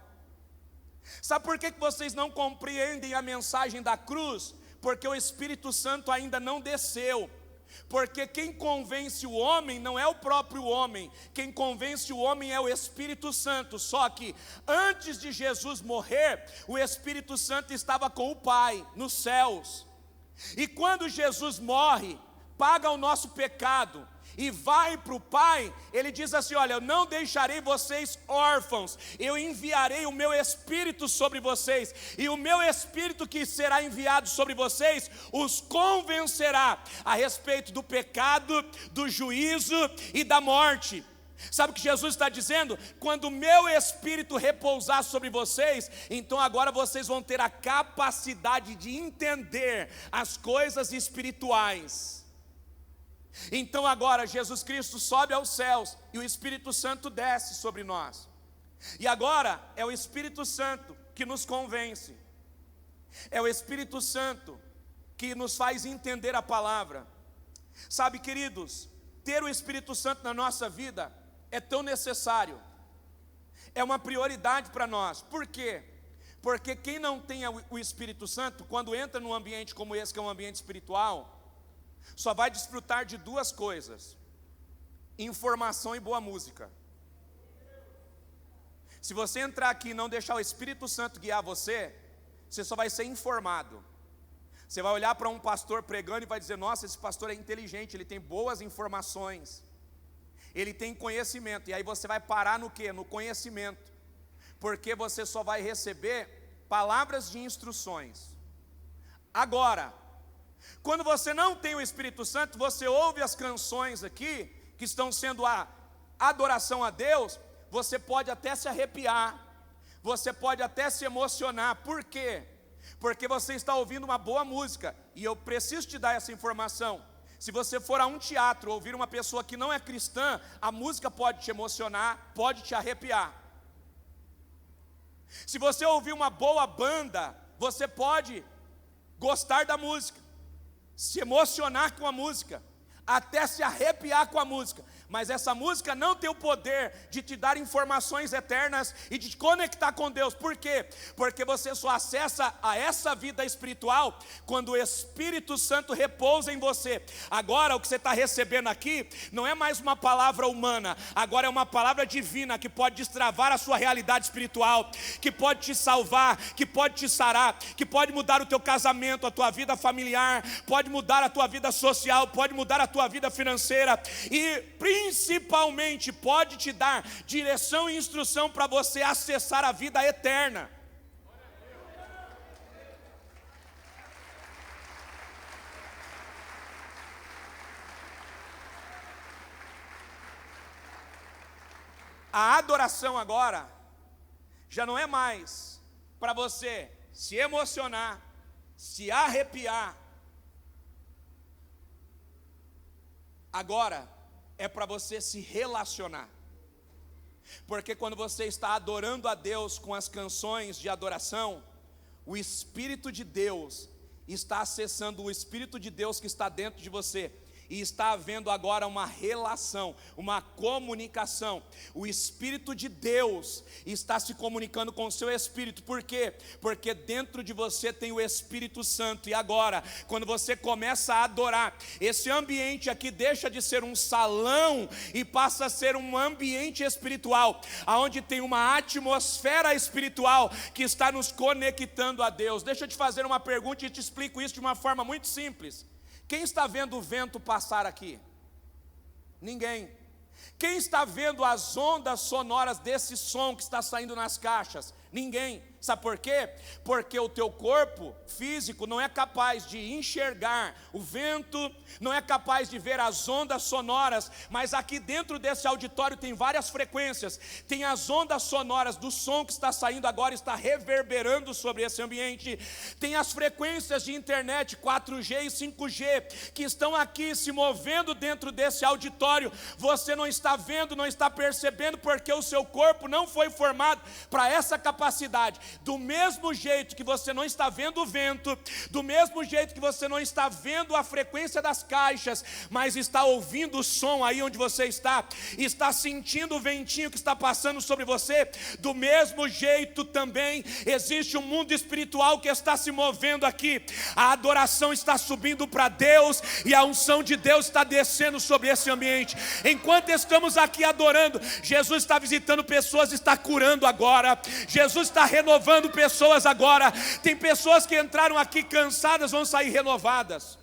Sabe por que vocês não compreendem a mensagem da cruz? Porque o Espírito Santo ainda não desceu. Porque quem convence o homem não é o próprio homem, quem convence o homem é o Espírito Santo. Só que antes de Jesus morrer, o Espírito Santo estava com o Pai nos céus. E quando Jesus morre, paga o nosso pecado e vai para o Pai, ele diz assim: olha, eu não deixarei vocês órfãos, eu enviarei o meu Espírito sobre vocês, e o meu Espírito que será enviado sobre vocês os convencerá a respeito do pecado, do juízo e da morte. Sabe o que Jesus está dizendo? Quando o meu Espírito repousar sobre vocês, então agora vocês vão ter a capacidade de entender as coisas espirituais. Então agora Jesus Cristo sobe aos céus e o Espírito Santo desce sobre nós. E agora é o Espírito Santo que nos convence. É o Espírito Santo que nos faz entender a palavra. Sabe, queridos, ter o Espírito Santo na nossa vida é tão necessário. É uma prioridade para nós. Por quê? Porque quem não tem o Espírito Santo, quando entra num ambiente como esse, que é um ambiente espiritual, só vai desfrutar de duas coisas: informação e boa música. Se você entrar aqui e não deixar o Espírito Santo guiar você, você só vai ser informado. Você vai olhar para um pastor pregando e vai dizer: nossa, esse pastor é inteligente, ele tem boas informações, ele tem conhecimento. E aí você vai parar no quê? No conhecimento, porque você só vai receber palavras de instruções. Agora, quando você não tem o Espírito Santo, você ouve as canções aqui, que estão sendo a adoração a Deus, você pode até se arrepiar, você pode até se emocionar. Por quê? Porque você está ouvindo uma boa música, e eu preciso te dar essa informação. Se você for a um teatro, ouvir uma pessoa que não é cristã, a música pode te emocionar, pode te arrepiar. Se você ouvir uma boa banda, você pode gostar da música, se emocionar com a música, até se arrepiar com a música. Mas essa música não tem o poder de te dar informações eternas e de te conectar com Deus. Por quê? Porque você só acessa a essa vida espiritual quando o Espírito Santo repousa em você. Agora o que você está recebendo aqui não é mais uma palavra humana, agora é uma palavra divina que pode destravar a sua realidade espiritual, que pode te salvar, que pode te sarar, que pode mudar o teu casamento, a tua vida familiar, pode mudar a tua vida social, pode mudar a tua vida financeira e principalmente pode te dar direção e instrução para você acessar a vida eterna. A adoração agora já não é mais para você se emocionar, se arrepiar. Agora é para você se relacionar. Porque quando você está adorando a Deus com as canções de adoração, o Espírito de Deus está acessando o Espírito de Deus que está dentro de você. E está havendo agora uma relação, uma comunicação. O Espírito de Deus está se comunicando com o seu Espírito. Por quê? Porque dentro de você tem o Espírito Santo. E agora, quando você começa a adorar, esse ambiente aqui deixa de ser um salão e passa a ser um ambiente espiritual, onde tem uma atmosfera espiritual que está nos conectando a Deus. Deixa eu te fazer uma pergunta e te explico isso de uma forma muito simples. Quem está vendo o vento passar aqui? Ninguém. Quem está vendo as ondas sonoras desse som que está saindo nas caixas? Ninguém. Sabe por quê? Porque o teu corpo físico não é capaz de enxergar o vento, não é capaz de ver as ondas sonoras, mas aqui dentro desse auditório tem várias frequências. Tem as ondas sonoras do som que está saindo agora, está reverberando sobre esse ambiente. Tem as frequências de internet 4G e 5G que estão aqui se movendo dentro desse auditório. Você não está vendo, não está percebendo, porque o seu corpo não foi formado para essa capacidade. Do mesmo jeito que você não está vendo o vento, do mesmo jeito que você não está vendo a frequência das caixas, mas está ouvindo o som aí onde você está sentindo o ventinho que está passando sobre você, do mesmo jeito também existe um mundo espiritual que está se movendo aqui. A adoração está subindo para Deus e a unção de Deus está descendo sobre esse ambiente. Enquanto estamos aqui adorando, Jesus está visitando pessoas, está curando agora. Jesus está renovando pessoas agora. Tem pessoas que entraram aqui cansadas, vão sair renovadas.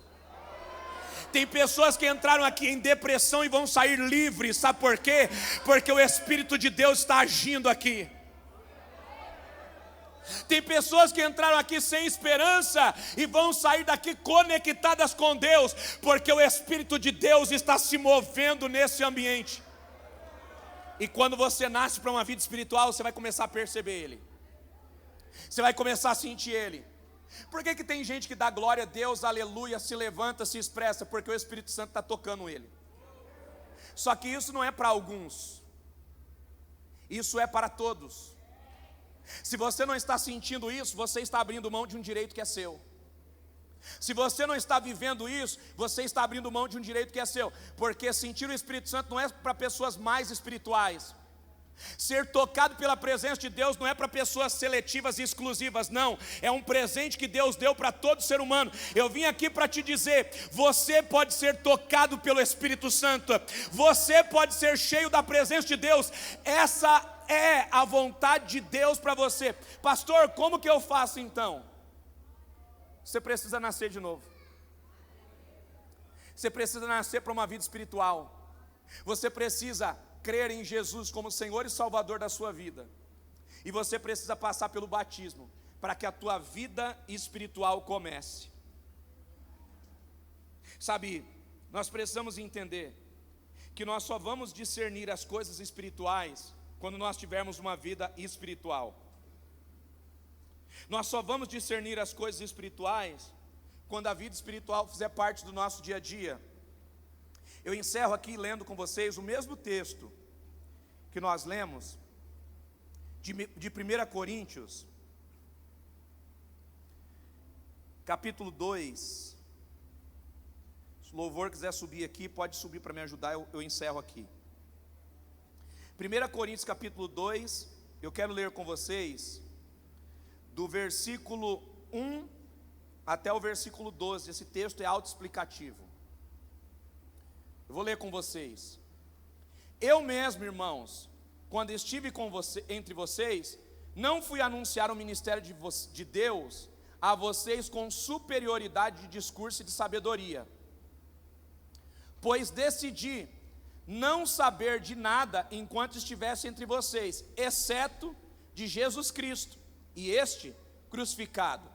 Tem pessoas que entraram aqui em depressão e vão sair livres. Sabe por quê? Porque o Espírito de Deus está agindo aqui. Tem pessoas que entraram aqui sem esperança e vão sair daqui conectadas com Deus, porque o Espírito de Deus está se movendo nesse ambiente. E quando você nasce para uma vida espiritual, você vai começar a perceber Ele. Você vai começar a sentir Ele. Por que tem gente que dá glória a Deus, aleluia, se levanta, se expressa? Porque o Espírito Santo está tocando ele. Só que isso não é para alguns, isso é para todos. Se você não está sentindo isso, você está abrindo mão de um direito que é seu. Se você não está vivendo isso, você está abrindo mão de um direito que é seu. Porque sentir o Espírito Santo não é para pessoas mais espirituais. Ser tocado pela presença de Deus não é para pessoas seletivas e exclusivas, não. É um presente que Deus deu para todo ser humano. Eu vim aqui para te dizer, você pode ser tocado pelo Espírito Santo. Você pode ser cheio da presença de Deus. Essa é a vontade de Deus para você. Pastor, como que eu faço então? você precisa nascer de novo. Você precisa nascer para uma vida espiritual. Você precisa crer em Jesus como Senhor e Salvador da sua vida. E você precisa passar pelo batismo para que a tua vida espiritual comece. Sabe, nós precisamos entender que nós só vamos discernir as coisas espirituais quando nós tivermos uma vida espiritual. Nós só vamos discernir as coisas espirituais quando a vida espiritual fizer parte do nosso dia a dia. Eu encerro aqui lendo com vocês o mesmo texto que nós lemos de 1 Coríntios, capítulo 2. Se o louvor quiser subir aqui, pode subir para me ajudar, eu encerro aqui. 1 Coríntios capítulo 2, eu quero ler com vocês do versículo 1 até o versículo 12, esse texto é autoexplicativo. Eu vou ler com vocês. Eu mesmo, irmãos, quando estive entre vocês, não fui anunciar o ministério de Deus a vocês com superioridade de discurso e de sabedoria, pois decidi não saber de nada enquanto estivesse entre vocês, exceto de Jesus Cristo e este crucificado.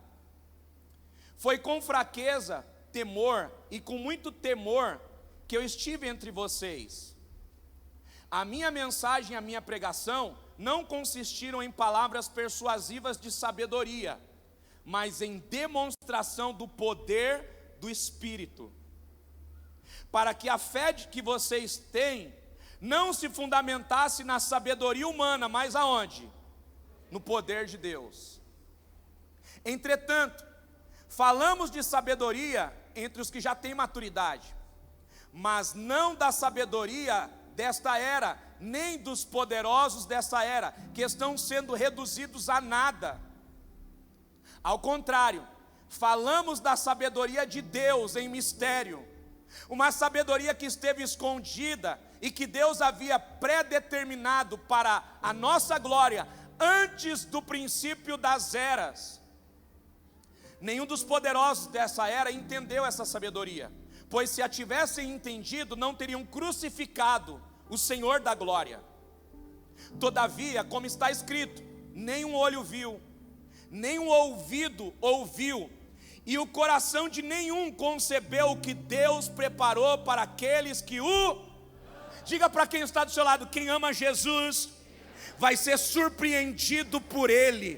Foi com fraqueza, temor e com muito temor que eu estive entre vocês. A minha mensagem e a minha pregação não consistiram em palavras persuasivas de sabedoria, mas em demonstração do poder do Espírito, para que a fé que vocês têm não se fundamentasse na sabedoria humana, mas aonde? No poder de Deus. Entretanto, falamos de sabedoria entre os que já têm maturidade, mas não da sabedoria desta era, nem dos poderosos dessa era, que estão sendo reduzidos a nada. Ao contrário, falamos da sabedoria de Deus em mistério, uma sabedoria que esteve escondida e que Deus havia predeterminado para a nossa glória antes do princípio das eras. Nenhum dos poderosos dessa era entendeu essa sabedoria, pois se a tivessem entendido, não teriam crucificado o Senhor da glória. Todavia, como está escrito, nenhum olho viu, nenhum ouvido ouviu, e o coração de nenhum concebeu o que Deus preparou para aqueles que o... Diga para quem está do seu lado, quem ama Jesus vai ser surpreendido por Ele,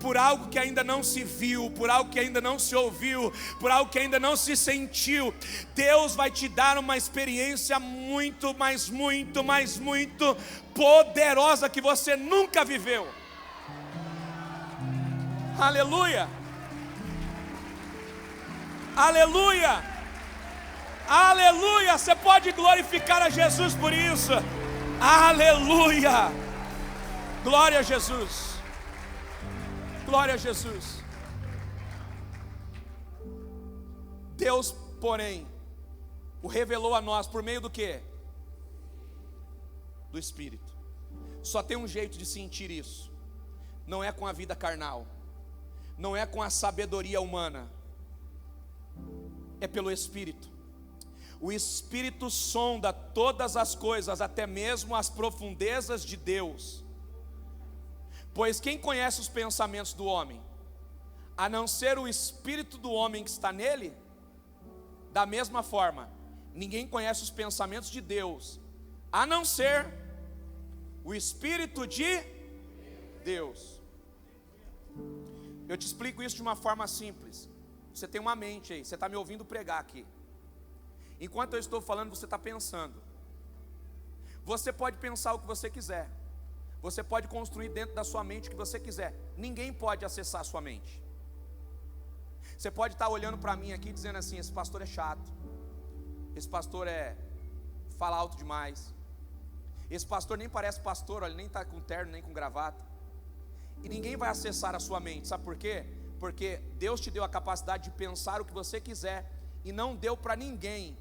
por algo que ainda não se viu, por algo que ainda não se ouviu, por algo que ainda não se sentiu. Deus vai te dar uma experiência muito, mas muito, mas muito poderosa que você nunca viveu. Aleluia! Aleluia! Aleluia! Você pode glorificar a Jesus por isso. Aleluia! Glória a Jesus. Glória a Jesus. Deus, porém, o revelou a nós por meio do quê? Do Espírito. Só tem um jeito de sentir isso. Não é com a vida carnal, não é com a sabedoria humana, é pelo Espírito. O Espírito sonda todas as coisas, até mesmo as profundezas de Deus. Pois quem conhece os pensamentos do homem, a não ser o espírito do homem que está nele? Da mesma forma, ninguém conhece os pensamentos de Deus, a não ser o Espírito de Deus. Eu te explico isso de uma forma simples. Você tem uma mente aí, você está me ouvindo pregar aqui. Enquanto eu estou falando, você está pensando. Você pode pensar o que você quiser. Você pode construir dentro da sua mente o que você quiser. Ninguém pode acessar a sua mente. Você pode estar olhando para mim aqui dizendo assim: esse pastor é chato, esse pastor fala alto demais, esse pastor nem parece pastor, ele nem está com terno, nem com gravata. E ninguém vai acessar a sua mente. Sabe por quê? Porque Deus te deu a capacidade de pensar o que você quiser, e não deu para ninguém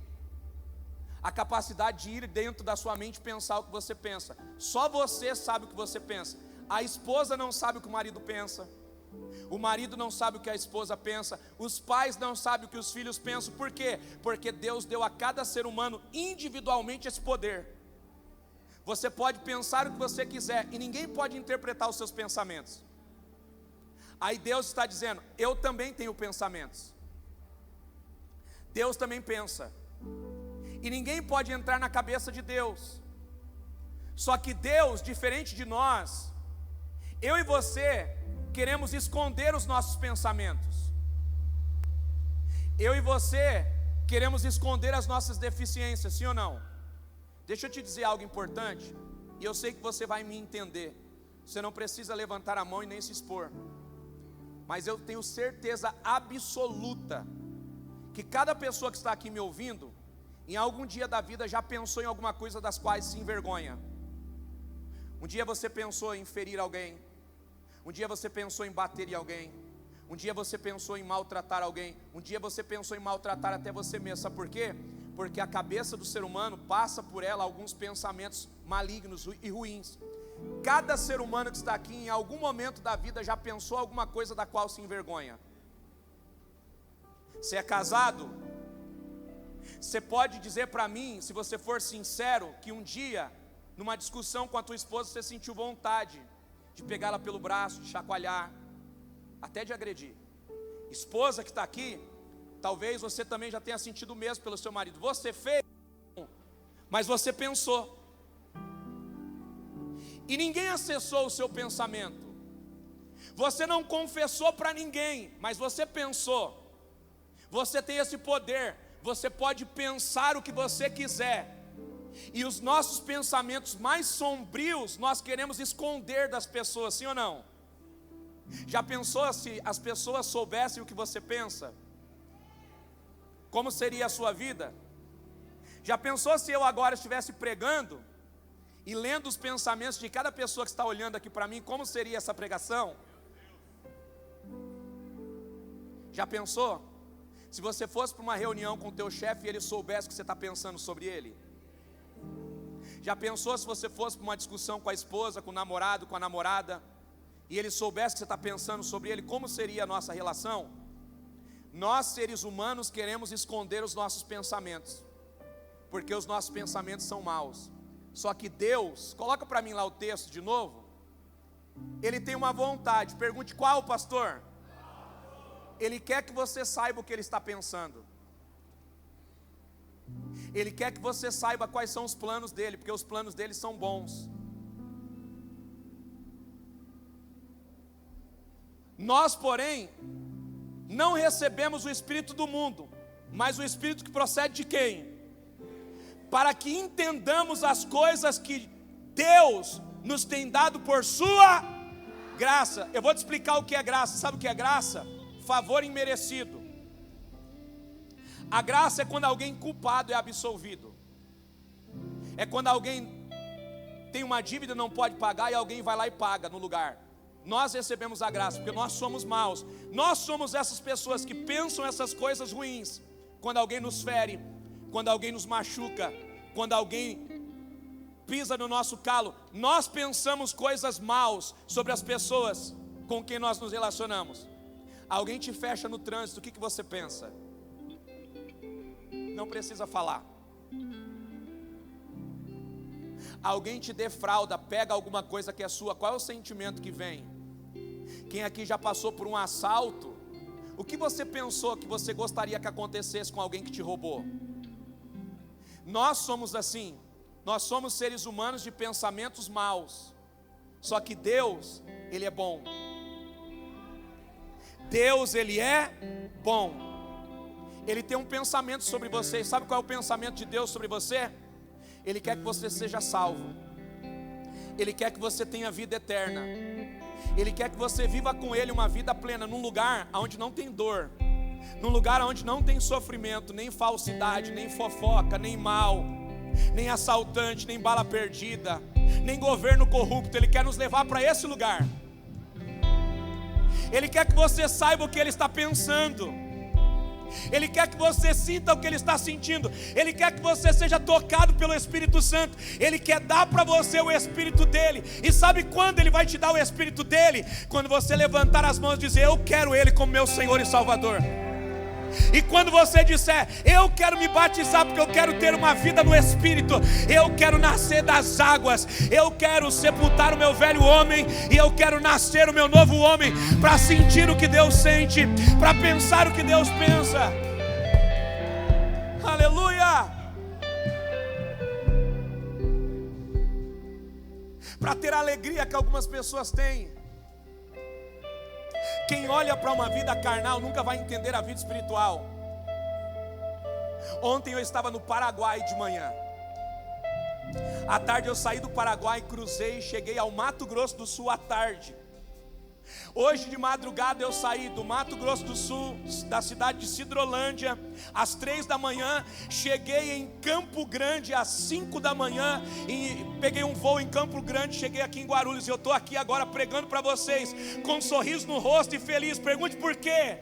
a capacidade de ir dentro da sua mente e pensar o que você pensa. Só você sabe o que você pensa. A esposa não sabe o que o marido pensa, O marido não sabe o que a esposa pensa, os pais não sabem o que os filhos pensam. Por quê? Porque Deus deu a cada ser humano individualmente esse poder. Você pode pensar o que você quiser e ninguém pode interpretar os seus pensamentos. Aí Deus está dizendo: eu também tenho pensamentos. Deus também pensa. E ninguém pode entrar na cabeça de Deus. Só que Deus, diferente de nós, eu e você queremos esconder os nossos pensamentos. Eu e você queremos esconder as nossas deficiências, sim ou não? Deixa eu te dizer algo importante, e eu sei que você vai me entender. Você não precisa levantar a mão e nem se expor, mas eu tenho certeza absoluta que cada pessoa que está aqui me ouvindo, em algum dia da vida já pensou em alguma coisa das quais se envergonha. Um dia você pensou em ferir alguém, um dia você pensou em bater em alguém, um dia você pensou em maltratar alguém, um dia você pensou em maltratar até você mesmo. Sabe por quê? Porque a cabeça do ser humano passa por ela alguns pensamentos malignos e ruins. Cada ser humano que está aqui em algum momento da vida já pensou alguma coisa da qual se envergonha. Você é casado? Você pode dizer para mim, se você for sincero, que um dia, numa discussão com a tua esposa, você sentiu vontade de pegá-la pelo braço, de chacoalhar, até de agredir. Esposa que está aqui, talvez você também já tenha sentido o mesmo pelo seu marido. Você fez, mas você pensou. E ninguém acessou o seu pensamento. Você não confessou para ninguém, mas você pensou. Você tem esse poder. Você pode pensar o que você quiser. E os nossos pensamentos mais sombrios nós queremos esconder das pessoas, sim ou não? Já pensou se as pessoas soubessem o que você pensa? Como seria a sua vida? Já pensou se eu agora estivesse pregando e lendo os pensamentos de cada pessoa que está olhando aqui para mim, como seria essa pregação? Já pensou? Se você fosse para uma reunião com o teu chefe e ele soubesse o que você está pensando sobre ele? Já pensou se você fosse para uma discussão com a esposa, com o namorado, com a namorada, e ele soubesse o que você está pensando sobre ele, como seria a nossa relação? Nós, seres humanos, queremos esconder os nossos pensamentos, porque os nossos pensamentos são maus. Só que Deus, coloca para mim lá o texto de novo. Ele tem uma vontade, pergunte qual, pastor? Ele quer que você saiba o que ele está pensando. Ele quer que você saiba quais são os planos dele, porque os planos dele são bons. Nós, porém, não recebemos o Espírito do mundo, mas o Espírito que procede de quem? Para que entendamos as coisas que Deus nos tem dado por sua graça. Eu vou te explicar o que é graça. Sabe o que é graça? Favor imerecido. A graça é quando alguém culpado é absolvido. É quando alguém tem uma dívida e não pode pagar e alguém vai lá e paga no lugar. Nós recebemos a graça porque nós somos maus. Nós somos essas pessoas que pensam essas coisas ruins. Quando alguém nos fere, quando alguém nos machuca, quando alguém pisa no nosso calo, nós pensamos coisas maus sobre as pessoas com quem nós nos relacionamos. Alguém te fecha no trânsito, o que você pensa? Não precisa falar. Alguém te defrauda, pega alguma coisa que é sua, qual é o sentimento que vem? Quem aqui já passou por um assalto, o que você pensou que você gostaria que acontecesse com alguém que te roubou? Nós somos assim, nós somos seres humanos de pensamentos maus, só que Deus, Ele é bom. Deus, Ele é bom. Ele tem um pensamento sobre você. Sabe qual é o pensamento de Deus sobre você? Ele quer que você seja salvo. Ele quer que você tenha vida eterna. Ele quer que você viva com Ele uma vida plena, num lugar onde não tem dor, num lugar onde não tem sofrimento, nem falsidade, nem fofoca, nem mal, nem assaltante, nem bala perdida, nem governo corrupto. Ele quer nos levar para esse lugar. Ele quer que você saiba o que Ele está pensando. Ele quer que você sinta o que Ele está sentindo. Ele quer que você seja tocado pelo Espírito Santo. Ele quer dar para você o Espírito dEle. E sabe quando Ele vai te dar o Espírito dEle? Quando você levantar as mãos e dizer: eu quero Ele como meu Senhor e Salvador. E quando você disser: eu quero me batizar porque eu quero ter uma vida no Espírito, eu quero nascer das águas, eu quero sepultar o meu velho homem e eu quero nascer o meu novo homem, para sentir o que Deus sente, para pensar o que Deus pensa. Aleluia! Para ter a alegria que algumas pessoas têm. Quem olha para uma vida carnal nunca vai entender a vida espiritual. Ontem eu estava no Paraguai de manhã. À tarde eu saí do Paraguai, cruzei e cheguei ao Mato Grosso do Sul à tarde. Hoje de madrugada eu saí do Mato Grosso do Sul, da cidade de Sidrolândia, às 3 da manhã, cheguei em Campo Grande às 5 da manhã, e peguei um voo em Campo Grande, cheguei aqui em Guarulhos, e eu estou aqui agora pregando para vocês, com um sorriso no rosto e feliz. Pergunte por quê?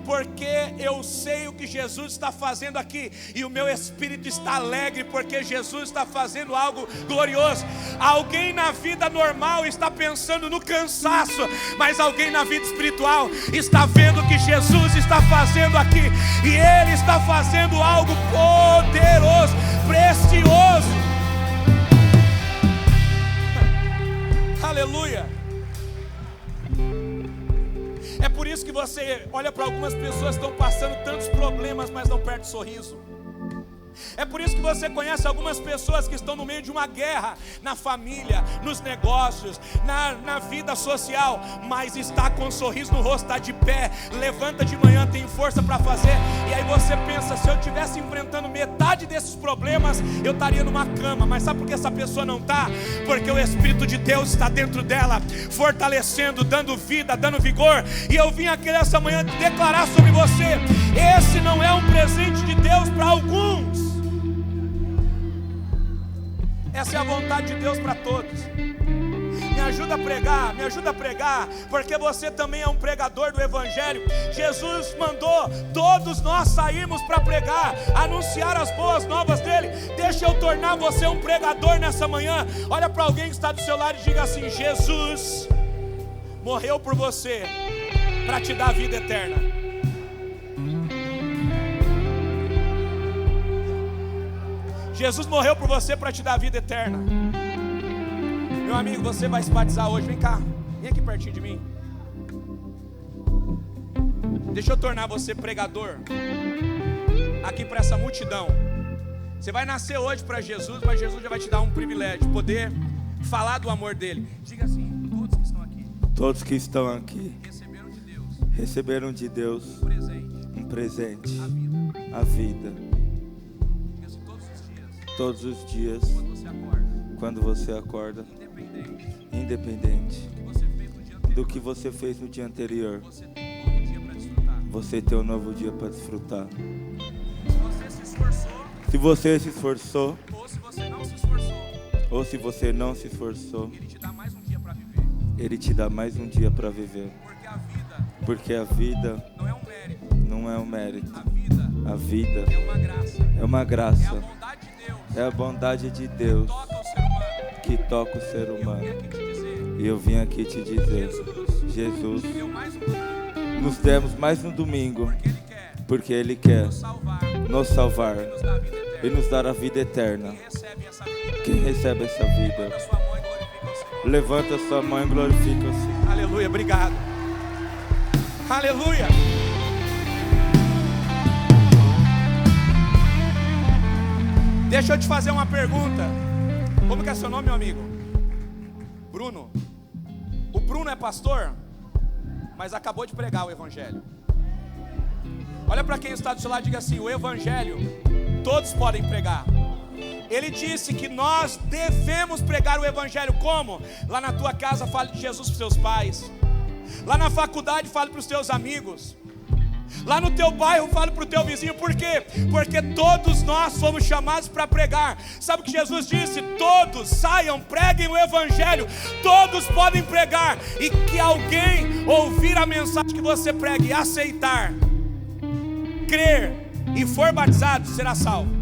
Porque eu sei o que Jesus está fazendo aqui, e o meu espírito está alegre, porque Jesus está fazendo algo glorioso. Alguém na vida normal está pensando no cansaço, mas alguém na vida espiritual está vendo o que Jesus está fazendo aqui, e Ele está fazendo algo poderoso, precioso. Aleluia. É por isso que você olha para algumas pessoas que estão passando tantos problemas, mas não perde o sorriso. É por isso que você conhece algumas pessoas que estão no meio de uma guerra, na família, nos negócios, na vida social, mas está com um sorriso no rosto, está de pé, levanta de manhã, tem força para fazer. E aí você pensa: se eu estivesse enfrentando metade desses problemas, eu estaria numa cama. Mas sabe por que essa pessoa não está? Porque o Espírito de Deus está dentro dela, fortalecendo, dando vida, dando vigor. E eu vim aqui nessa manhã declarar sobre você: esse não é um presente de Deus para alguns. Essa é a vontade de Deus para todos. Me ajuda a pregar, porque você também é um pregador do Evangelho. Jesus mandou todos nós sairmos para pregar, anunciar as boas novas dele. Deixa eu tornar você um pregador nessa manhã. Olha para alguém que está do seu lado e diga assim: Jesus morreu por você para te dar a vida eterna. Jesus morreu por você para te dar a vida eterna. Meu amigo, você vai se batizar hoje. Vem cá, vem aqui pertinho de mim. Deixa eu tornar você pregador aqui para essa multidão. Você vai nascer hoje para Jesus, mas Jesus já vai te dar um privilégio, poder falar do amor dele. Diga assim: todos que estão aqui. Todos que estão aqui receberam de Deus um presente, a vida. Todos os dias, quando você acorda, independente do que você fez no dia anterior, você tem um novo dia para desfrutar. Se você se esforçou, ou se você não se esforçou, Ele te dá mais um dia para viver. Porque a vida não é um mérito. A vida é uma graça. É a bondade de Deus que toca o ser humano. E eu vim aqui te dizer: Jesus, nos demos mais um domingo, porque Ele quer nos salvar e nos dar a vida eterna. Quem recebe essa vida, levanta sua mão e glorifica o Senhor. Aleluia, obrigado. Aleluia. Deixa eu te fazer uma pergunta. Como que é seu nome, meu amigo? Bruno. O Bruno é pastor, mas acabou de pregar o Evangelho. Olha para quem está do seu lado e diga assim: o Evangelho todos podem pregar. Ele disse que nós devemos pregar o Evangelho. Como? Lá na tua casa fale de Jesus para os teus pais. Lá na faculdade fale para os teus amigos. Lá no teu bairro, fale para o teu vizinho. Por quê? Porque todos nós fomos chamados para pregar. Sabe o que Jesus disse? Todos saiam, preguem o Evangelho. Todos podem pregar. E que alguém ouvir a mensagem que você prega e aceitar, crer e for batizado será salvo.